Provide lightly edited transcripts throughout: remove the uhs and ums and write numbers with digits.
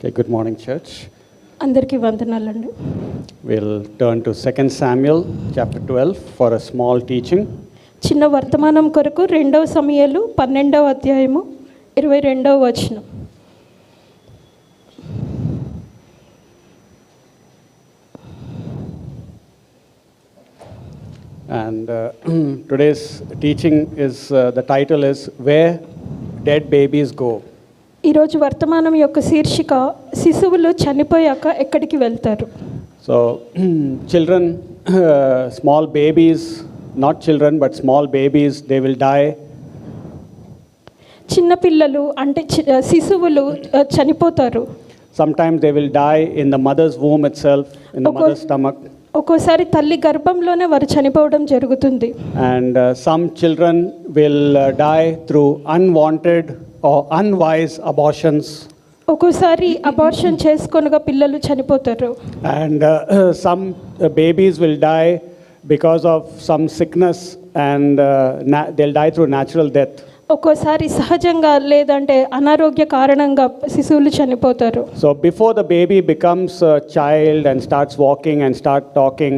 Okay, good morning, church. అందరికీ వందనాలండి. We'll turn to 2 Samuel chapter 12 for a small teaching. చిన్న వర్తమానం కొరకు 2 సమూయేలు 12వ అధ్యాయము 22వ వచనం. And today's teaching is, the title is Where Dead Babies Go. ఈరోజు వర్తమానం యొక్క శీర్షిక శిశువులు చనిపోయాక ఎక్కడికి వెళ్తారు. So children, small babies, not children but small babies, they will die. చిన్న పిల్లలు అంటే శిశువులు చనిపోతారు. Sometimes they will die in the mother's womb itself, in the mother's stomach. ఒక్కోసారి తల్లి గర్భంలోనే వారు చనిపోవడం జరుగుతుంది. And some children will die through unwanted or unwise abortions. ఒక్కోసారి అబార్షన్ చేసుకొనగా పిల్లలు చనిపోతారు. And some babies will die because of some sickness, and they'll die through natural death. ఒక్కోసారి సహజంగా లేదంటే అనారోగ్య కారణంగా శిశువులు చనిపోతారు. So before the baby becomes a child and starts walking and start talking,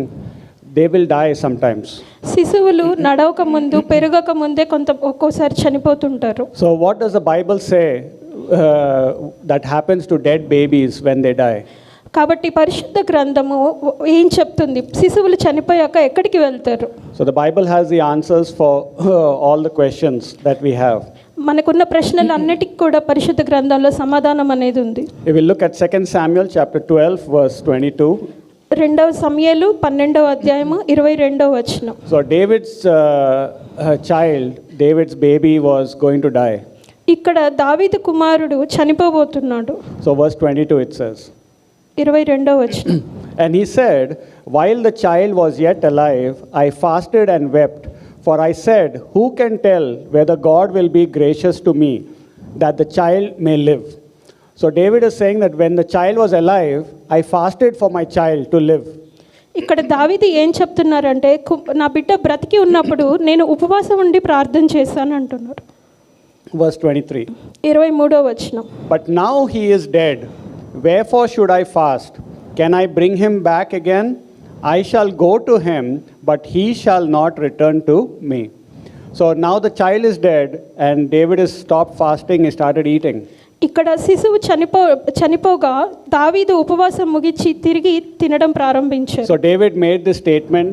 they will die sometimes. శిశువులు నడవక ముందు పెరగక ముందే ఒక్కోసారి చనిపోతుంటారు. So what does the Bible say that happens to dead babies when they die? కాబట్టి పరిశుద్ధ గ్రంథము ఏం చెప్తుంది, శిశువులు చనిపోయాక ఎక్కడికి వెళ్తారు? So the Bible has the answers for all the questions that we have. మనకున్న ప్రశ్నలు అన్నిటికీ కూడా పరిశుద్ధ గ్రంథంలో సమాధానం అనేది ఉంది. We will look at 2 Samuel chapter 12 verse 22. 2 సమూయేలు 12వ అధ్యాయము 22వ వచనం. So David's child, David's baby was going to die. ఇక్కడ దావీదు కుమారుడు చనిపోబోతున్నాడు. So verse 22 it says. 22వ వచనం. And he said, while the child was yet alive, I fasted and wept, for I said, who can tell whether God will be gracious to me, that the child may live? So David is saying that when the child was alive, I fasted for my child to live. ఇక్కడ దావీదు ఏం చెప్తున్నారంటే, నా బిడ్డ బ్రతికి ఉన్నప్పుడు నేను ఉపవాసం ఉండి ప్రార్థన చేశాను అంటున్నారు. Verse 23. 23వ వచనం. But now he is dead. Wherefore should I fast? Can I bring him back again? I shall go to him, but he shall not return to me. So now the child is dead, and David has stopped fasting and started eating. ఇక్కడ శిశువు చనిపోగా దావీదు ఉపవాసం ముగించి తిరిగి తినడం ప్రారంభించారు. So David made this statement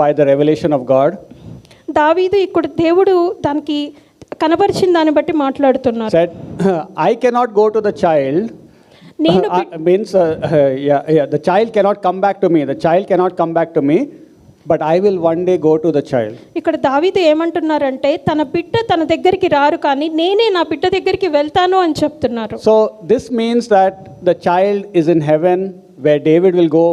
by the revelation of God. దావీదు ఇక్కడ దేవుడు దానికి కనబరిచిన దాన్ని బట్టి మాట్లాడుతున్నారు. Said, I cannot go to the child. Means the child cannot come back to me. The child cannot come back to me, but I will one day go to the child. ఇక్కడ దావీదు ఏమంటున్నారంటే, తన బిడ్డ తన దగ్గరికి రారు కానీ నేనే నా బిడ్డ దగ్గరికి వెళ్తాను అని చెప్తున్నారు. So this means that the child is in heaven, where David will go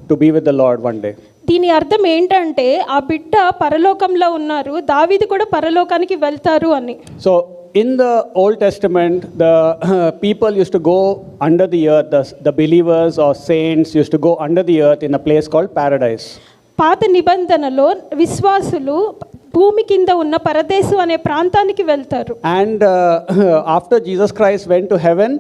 to be with the Lord one day. దీని అర్థం ఏంటంటే ఆ బిడ్డ పరలోకంలో ఉన్నారు, దావీదు కూడా పరలోకానికి వెళ్తారు అని. So in the Old Testament, the people used to go under the earth. The believers or saints used to go under the earth in a place called paradise. పాత నిబంధనలో విశ్వాసులు భూమి కింద ఉన్న పరదేశం అనే ప్రాంతానికి వెళ్తారు. And after Jesus Christ went to heaven,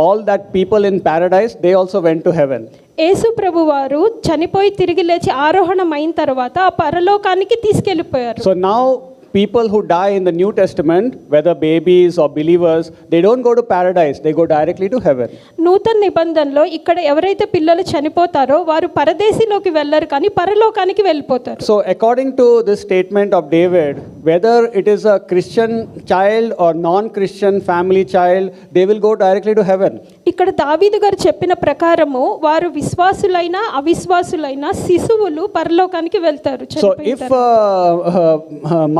all that people in paradise, they also went to heaven. యేసు ప్రభువారు చనిపోయి తిరిగి లేచి ఆరోహణం అయిన తర్వాత ఆ పరలోకానికి తీసుకెళ్ళిపోయారు. So now people who die in the New Testament, whether babies or believers, they don't go to paradise, they go directly to heaven. నూతన నిబంధనలో ఇక్కడ ఎవరైతే పిల్లలు చనిపోతారో వారు పరదేశీలోకి వెళ్ళరు కానీ పరలోకానికి వెళ్ళిపోతారు. So according to this statement of David, whether it is a Christian child or non-Christian family child, they will go directly to heaven. ఇక్కడ దావీదు గారు చెప్పిన ప్రకారము వారు విశ్వాసులైనా అవిశ్వాసులైనా శిశువులు పరలోకానికి వెళ్తారు. So if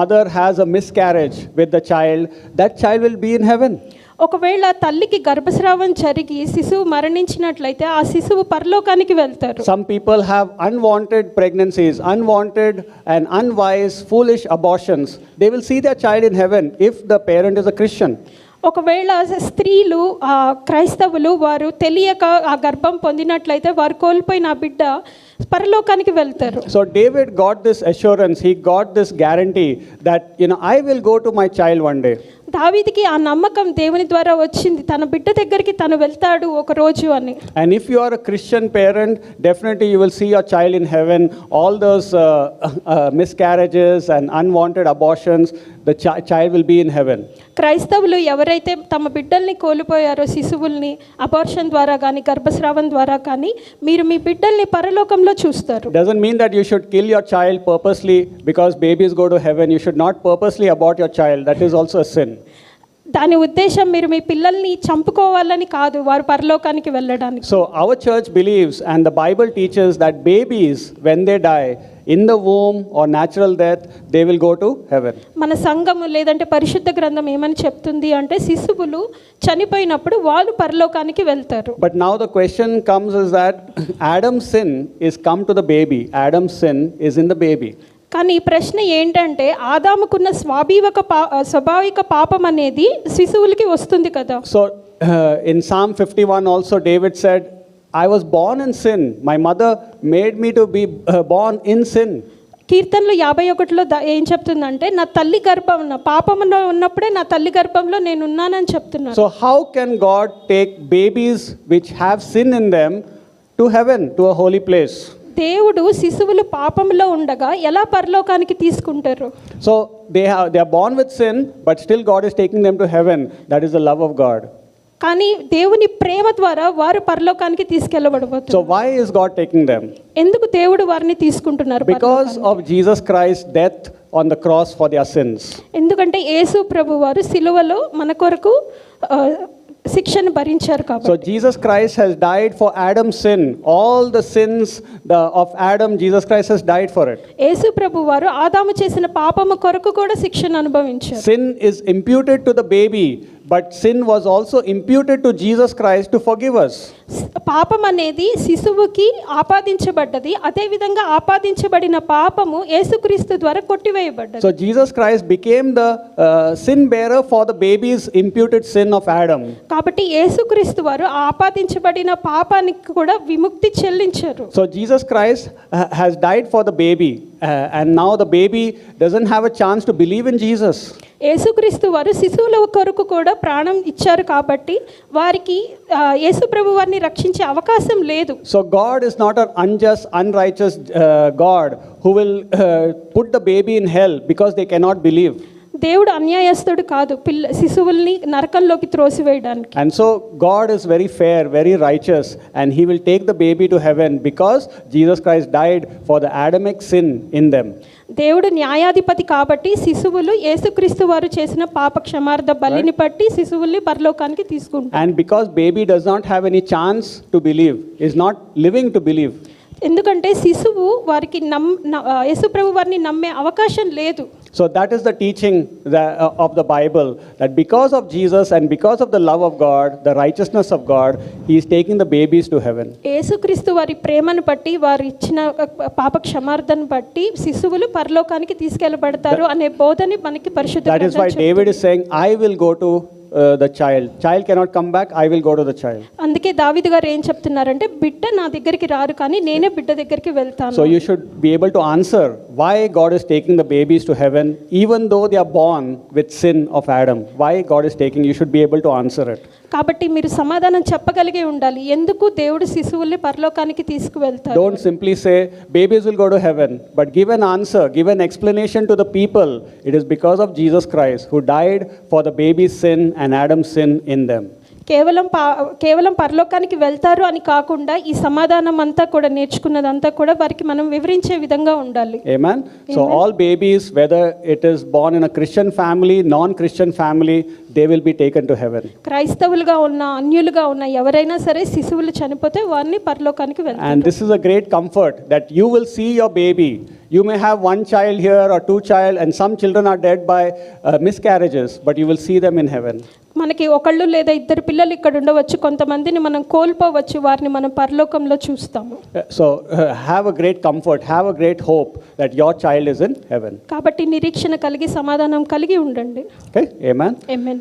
mother has a miscarriage with the child, that child will be in heaven. ఒకవేళ తల్లికి గర్భస్రావం జరిగి శిశువు మరణించినట్లయితే ఆ శిశువు పరలోకానికి వెళ్తారు. Some people have unwanted pregnancies, unwanted and unwise foolish abortions. They will see their child in heaven if the parent is a Christian. ఒకవేళ స్త్రీలు క్రైస్తవులు వారు తెలియక ఆ గర్భం పొందినట్లయితే వారు కోల్పోయిన బిడ్డ పరలోకానికి వెళ్తారు. So David got this assurance, he got this guarantee that I will go to my child one day. దావీదుకి ఆ నమ్మకం దేవుని ద్వారా వచ్చింది, తన బిడ్డ దగ్గరికి తను వెళ్తాడు ఒక రోజు అని. And if you are a Christian parent, definitely you will see your child in heaven. All those miscarriages and unwanted abortions, the child will be in heaven. క్రైస్తవులు ఎవరైతే తమ బిడ్డల్ని కోల్పోయారో, శిశువుల్ని అబార్షన్ ద్వారా కానీ గర్భస్రావం ద్వారా కానీ, మీరు మీ బిడ్డల్ని పరలోకంలో చూస్తారు. Doesn't mean that you should kill your child purposely because babies go to heaven. You should not purposely abort your child. That is also a sin. దాని ఉద్దేశం మీరు మీ పిల్లల్ని చంపుకోవాలని కాదు, వారు పరలోకానికి వెళ్ళడానికి. So our church believes, and the Bible teaches, that babies, when they die in the womb or natural death, they will go to heaven. మన సంఘము లేదంటే పరిశుద్ధ గ్రంథం ఏమని చెప్తుంది అంటే, శిశువులు చనిపోయినప్పుడు వాళ్ళు పరలోకానికి వెళ్తారు. But now the question comes is that Adam's sin is come to the baby. Adam's sin is in the baby. కానీ ఈ ప్రశ్న ఏంటంటే, ఆదాముకున్న స్వాభావిక పాపం అనేది శిశువులకి వస్తుంది కదా. So in Psalm 51 also David said, I was born in sin. My mother made me to be born in sin. కీర్తనలు 51లో ఏం చెప్తుందంటే, నా తల్లి గర్భం పాపంలో ఉన్నప్పుడే నా తల్లి గర్భంలో నేను ఉన్నానని చెప్తున్నాను. So how can God take babies which have sin in them to heaven, to a holy place? దేవుడు శిశువులు పాపంలో ఉండగా ఎలా పరలోకానికి తీసుకుంటారు? So they are born with sin, but still God is taking them to heaven. That is the love of God. కానీ దేవుని ప్రేమ ద్వారా వారు పరలోకానికి తీసుకెళ్ళబడబోతున్నారు. So why is God taking them? ఎందుకు దేవుడు వారిని తీసుకుంటున్నారు? Because of Jesus Christ's death on the cross for their sins. ఎందుకంటే యేసు ప్రభు వారు సిలువలో మన కొరకు శిక్షను భరించారు కాబట్టి. So Jesus Christ has died for Adam's sin. All the sins of Adam, Jesus Christ has died for it. యేసు ప్రభు వారు ఆదాము చేసిన పాపము కొరకు కూడా శిక్షను అనుభవించారు. Sin is imputed to the baby, but sin was also imputed to Jesus Christ to forgive us. పాపం అనేది శిశువుకి ఆపాదించబడ్డది, అదే విధంగా ఆపాదించబడిన పాపము యేసుక్రీస్తు ద్వారా కొట్టివేయబడ్డది. So Jesus Christ became the sin bearer for the baby's imputed sin of Adam. కాబట్టి యేసుక్రీస్తు వారు ఆపాదించబడిన పాపానికి కూడా విముక్తి చెల్లించారు. So Jesus Christ has died for the baby, and now the baby doesn't have a chance to believe in Jesus. యేసుక్రీస్తు వారు శిశువుల కొరకు కూడా ప్రాణం ఇచ్చారు కాబట్టి వారికి యేసు ప్రభు వారిని రక్షించే అవకాశం లేదు. So God is not an unjust, unrighteous God who will put the baby in hell because they cannot believe. దేవుడు అన్యాయస్తుడు కాదు శిశువుల్ని నరకంలోకి త్రోసివేయడానికి. And so God is very fair, very righteous, and he will take the baby to heaven because Jesus Christ died for the Adamic sin in them. దేవుడు న్యాయాధిపతి కాబట్టి శిశువులు యేసుక్రీస్తు వారు చేసిన పాప క్షమార్థ బలిని బట్టి శిశువుల్ని పరలోకానికి తీసుకుంటారు. And because baby does not have any chance to believe, is not living to believe. ఎందుకంటే శిశువు వారికి యేసు ప్రభు వారిని నమ్మే అవకాశం లేదు. So that is the teaching of the Bible, that because of Jesus and because of the love of God, the righteousness of God, he is taking the babies to heaven. యేసుక్రీస్తు వారి ప్రేమను బట్టి, వారు ఇచ్చిన పాప క్షమార్థను బట్టి శిశువులు పరలోకానికి తీసుకెళ్లబడతారు అనే బోధని మనకి పరిశుద్ధ గ్రంథం చెప్తుంది. That is why David is saying, I will go to the child cannot come back, I will go to the child. అందుకే దావీదు గారు ఏం చెప్తున్నారంటే, బిడ్డ నా దగ్గరికి రారు కానీ నేనే బిడ్డ దగ్గరికి వెళ్తాను. So you should be able to answer why God is taking the babies to heaven even though they are born with sin of Adam. Why God is taking, you should be able to answer it. కాబట్టి మీరు సమాధానం చెప్పగలిగే ఉండాలి, ఎందుకు దేవుడు శిశువుల్ని పరలోకానికి తీసుకువెళ్తారు. Don't simply say babies will go to heaven, but give an answer, give an explanation to the people. It is because of Jesus Christ who died for the baby's sin and Adam's sin in them. కేవలం పరలోకానికి వెళ్తారు అని కాకుండా ఈ సమాధానం అంతా కూడా నేర్చుకున్నదంతా కూడా వారికి మనం వివరించే విధంగా ఉండాలి. Amen. So all babies, whether it is born in a Christian family, non-Christian family, they will be taken to heaven. క్రైస్తవులుగా ఉన్న అన్యులుగా ఉన్న ఎవరైనా సరే శిశువులు చనిపోతే వారిని పరలోకానికి వెళ్తారు. And this is a great comfort that you will see your baby. You may have one child here or two child, and some children are dead by miscarriages, but you will see them in heaven. మనకి ఒకళ్ళు లేదా ఇద్దరు పిల్లలు ఇక్కడ ఉండవచ్చు, కొంతమందిని మనం కోల్పోవచ్చు, వారిని మనం పరలోకంలో చూస్తాము. So have a great comfort, have a great hope that your child is in heaven. కాబట్టి నిరీక్షణ కలిగి సమాధానం కలిగి ఉండండి. Okay, amen. Amen.